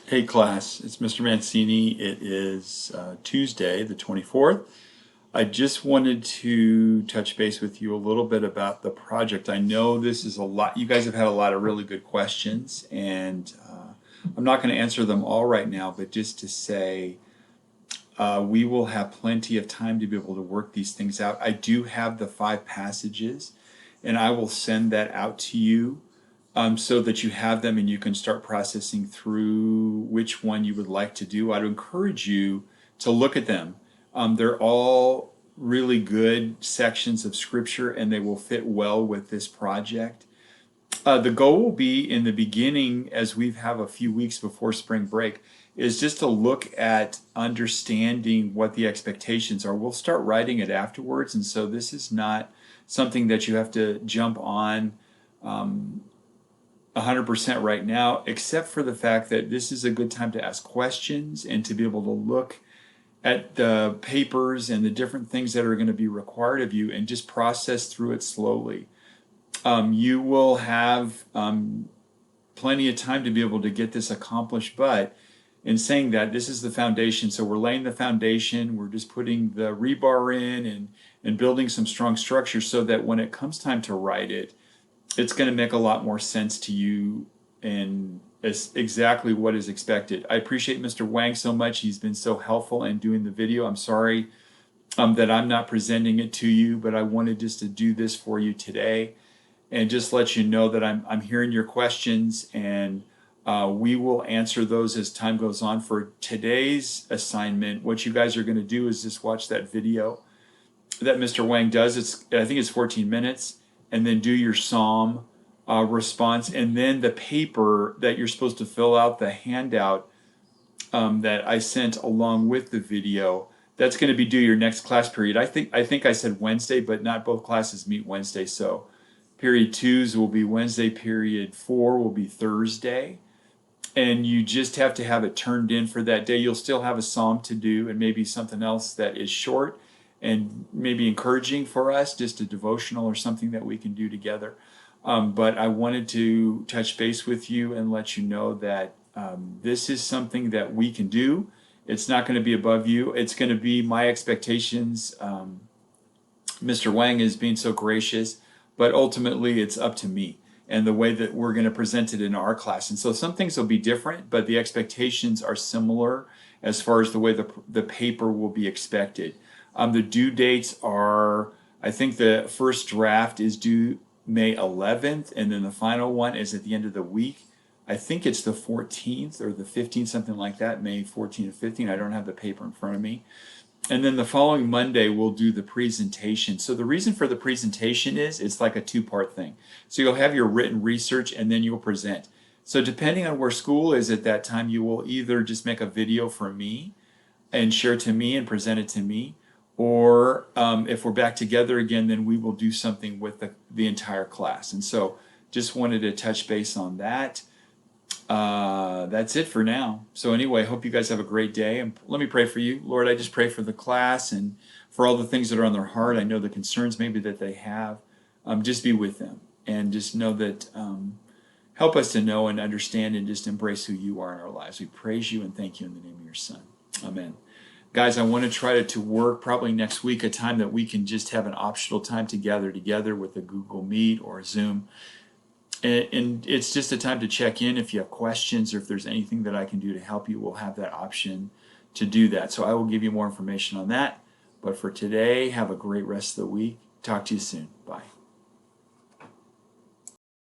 Hey class, it's Mr. Mancini. It is Tuesday, the 24th. I just wanted to touch base with you a little bit about the project. I know this is a lot, you guys have had a lot of really good questions, and I'm not going to answer them all right now, but just to say we will have plenty of time to be able to work these things out. I do have the 5 passages, and I will send that out to you so that you have them and you can start processing through which one you would like to do. I'd encourage you to look at them. They're all really good sections of scripture and they will fit well with this project. The goal will be in the beginning, as we have a few weeks before spring break, is just to look at understanding what the expectations are. We'll start writing it afterwards, and so this is not something that you have to jump on 100% right now, except for the fact that this is a good time to ask questions and to be able to look at the papers and the different things that are going to be required of you and just process through it slowly. You will have plenty of time to be able to get this accomplished, but in saying that, this is the foundation. So we're laying the foundation, we're just putting the rebar in and building some strong structure so that when it comes time to write it, it's going to make a lot more sense to you and is exactly what is expected. I appreciate Mr. Wang so much. He's been so helpful in doing the video. I'm sorry that I'm not presenting it to you, but I wanted just to do this for you today and just let you know that I'm hearing your questions, and we will answer those as time goes on. For today's assignment, what you guys are going to do is just watch that video that Mr. Wang does. I think it's 14 minutes, and then do your psalm response, and then the paper that you're supposed to fill out, the handout that I sent along with the video. That's going to be due your next class period. I think I said Wednesday, but not both classes meet Wednesday. So period 2s will be Wednesday, period 4 will be Thursday. And you just have to have it turned in for that day. You'll still have a psalm to do and maybe something else that is short and maybe encouraging for us, just a devotional or something that we can do together. But I wanted to touch base with you and let you know that this is something that we can do. It's not going to be above you. It's going to be my expectations. Mr. Wang is being so gracious, but ultimately it's up to me and the way that we're going to present it in our class. And so some things will be different, but the expectations are similar as far as the way the paper will be expected. The due dates are, I think the first draft is due May 11th, and then the final one is at the end of the week. I think it's the 14th or the 15th, something like that, May 14th or 15th. I don't have the paper in front of me. And then the following Monday, we'll do the presentation. So the reason for the presentation is it's like a 2-part thing. So you'll have your written research and then you'll present. So depending on where school is at that time, you will either just make a video for me and share it to me and present it to me, or if we're back together again, then we will do something with the entire class. And so just wanted to touch base on that. That's it for now. So anyway, hope you guys have a great day. And let me pray for you. Lord, I just pray for the class and for all the things that are on their heart. I know the concerns maybe that they have. Just be with them and just know that, help us to know and understand and just embrace who you are in our lives. We praise you and thank you in the name of your Son. Amen. Guys, I want to try to work probably next week a time that we can just have an optional time to gather together with a Google Meet or a Zoom. And it's just a time to check in if you have questions or if there's anything that I can do to help you. We'll have that option to do that. So I will give you more information on that. But for today, have a great rest of the week. Talk to you soon.